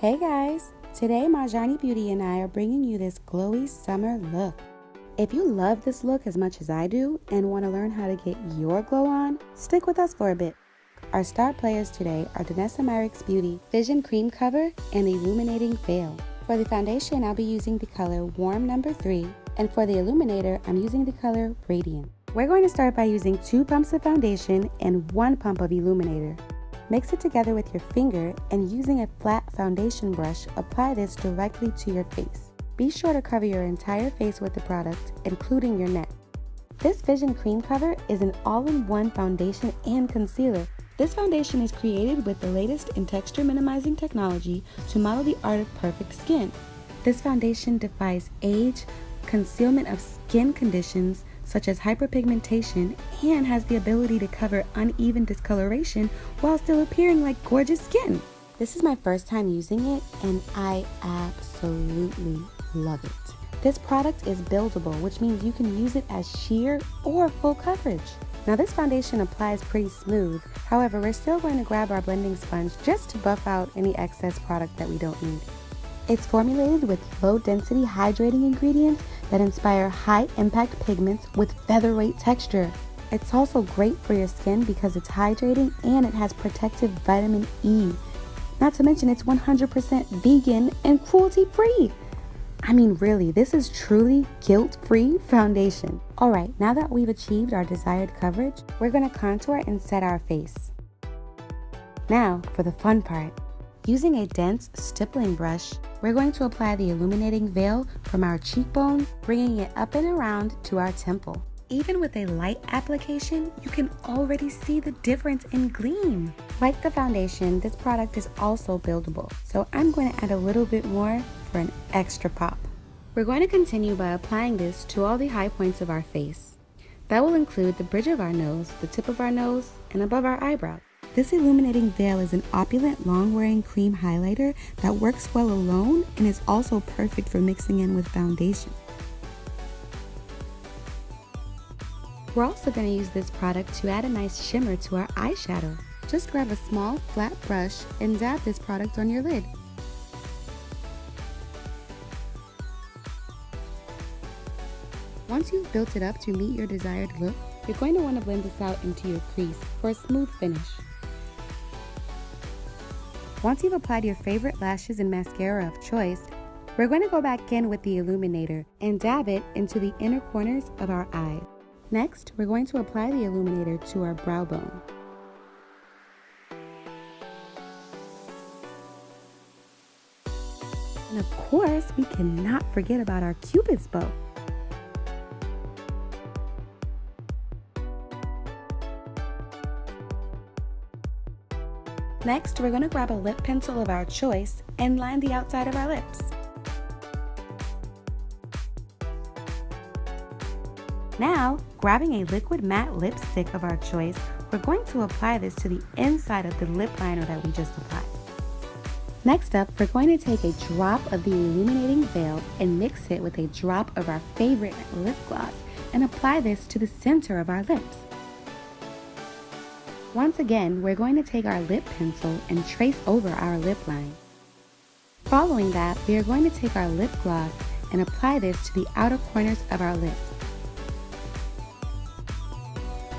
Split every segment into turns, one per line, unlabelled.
Hey guys, today Marjani Beauty and I are bringing you this glowy summer look. If you love this look as much as I do and want to learn how to get your glow on, stick with us for a bit. Our star players today are Danessa Myricks Beauty Vision Cream Cover and Illuminating Veil. For the foundation, I'll be using the color Warm No. 3, and for the illuminator, I'm using the color Radiant. We're going to start by using 2 pumps of foundation and 1 pump of illuminator. Mix it together with your finger and using a flat foundation brush, apply this directly to your face. Be sure to cover your entire face with the product, including your neck. This Vision Cream Cover is an all-in-one foundation and concealer. This foundation is created with the latest in texture minimizing technology to model the art of perfect skin. This foundation defies age, concealment of skin conditions such as hyperpigmentation, and has the ability to cover uneven discoloration while still appearing like gorgeous skin. This is my first time using it and I absolutely love it. This product is buildable, which means you can use it as sheer or full coverage. Now this foundation applies pretty smooth, however we're still going to grab our blending sponge just to buff out any excess product that we don't need. It's formulated with low-density hydrating ingredients that inspire high-impact pigments with featherweight texture. It's also great for your skin because it's hydrating and it has protective vitamin E. Not to mention it's 100% vegan and cruelty-free. I mean, really, this is truly guilt-free foundation. Alright, now that we've achieved our desired coverage, we're going to contour and set our face. Now, for the fun part. Using a dense stippling brush, we're going to apply the illuminating veil from our cheekbone, bringing it up and around to our temple. Even with a light application, you can already see the difference in gleam. Like the foundation, this product is also buildable, so I'm going to add a little bit more for an extra pop. We're going to continue by applying this to all the high points of our face. That will include the bridge of our nose, the tip of our nose, and above our eyebrow. This illuminating veil is an opulent long-wearing cream highlighter that works well alone and is also perfect for mixing in with foundation. We're also going to use this product to add a nice shimmer to our eyeshadow. Just grab a small flat brush and dab this product on your lid. Once you've built it up to meet your desired look, you're going to want to blend this out into your crease for a smooth finish. Once you've applied your favorite lashes and mascara of choice, we're going to go back in with the illuminator and dab it into the inner corners of our eyes. Next, we're going to apply the illuminator to our brow bone. And of course, we cannot forget about our Cupid's bow. Next, we're going to grab a lip pencil of our choice and line the outside of our lips. Now, grabbing a liquid matte lipstick of our choice, we're going to apply this to the inside of the lip liner that we just applied. Next up, we're going to take a drop of the illuminating veil and mix it with a drop of our favorite lip gloss and apply this to the center of our lips. Once again, we're going to take our lip pencil and trace over our lip line. Following that, we are going to take our lip gloss and apply this to the outer corners of our lips.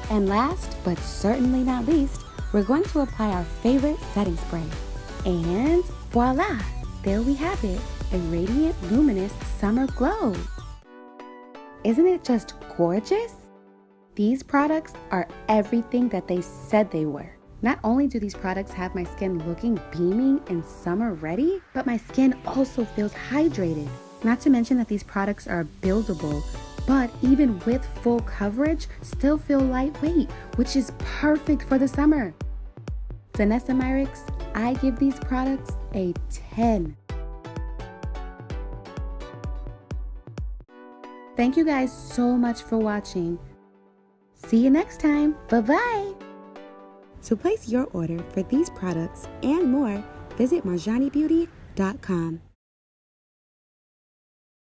And last, but certainly not least, we're going to apply our favorite setting spray. And voila! There we have it, a radiant, luminous summer glow. Isn't it just gorgeous? These products are everything that they said they were. Not only do these products have my skin looking beaming and summer ready, but my skin also feels hydrated. Not to mention that these products are buildable, but even with full coverage, still feel lightweight, which is perfect for the summer. Danessa Myricks, I give these products a 10. Thank you guys so much for watching. See you next time. Bye-bye. To place your order for these products and more, visit marjanibeauty.com.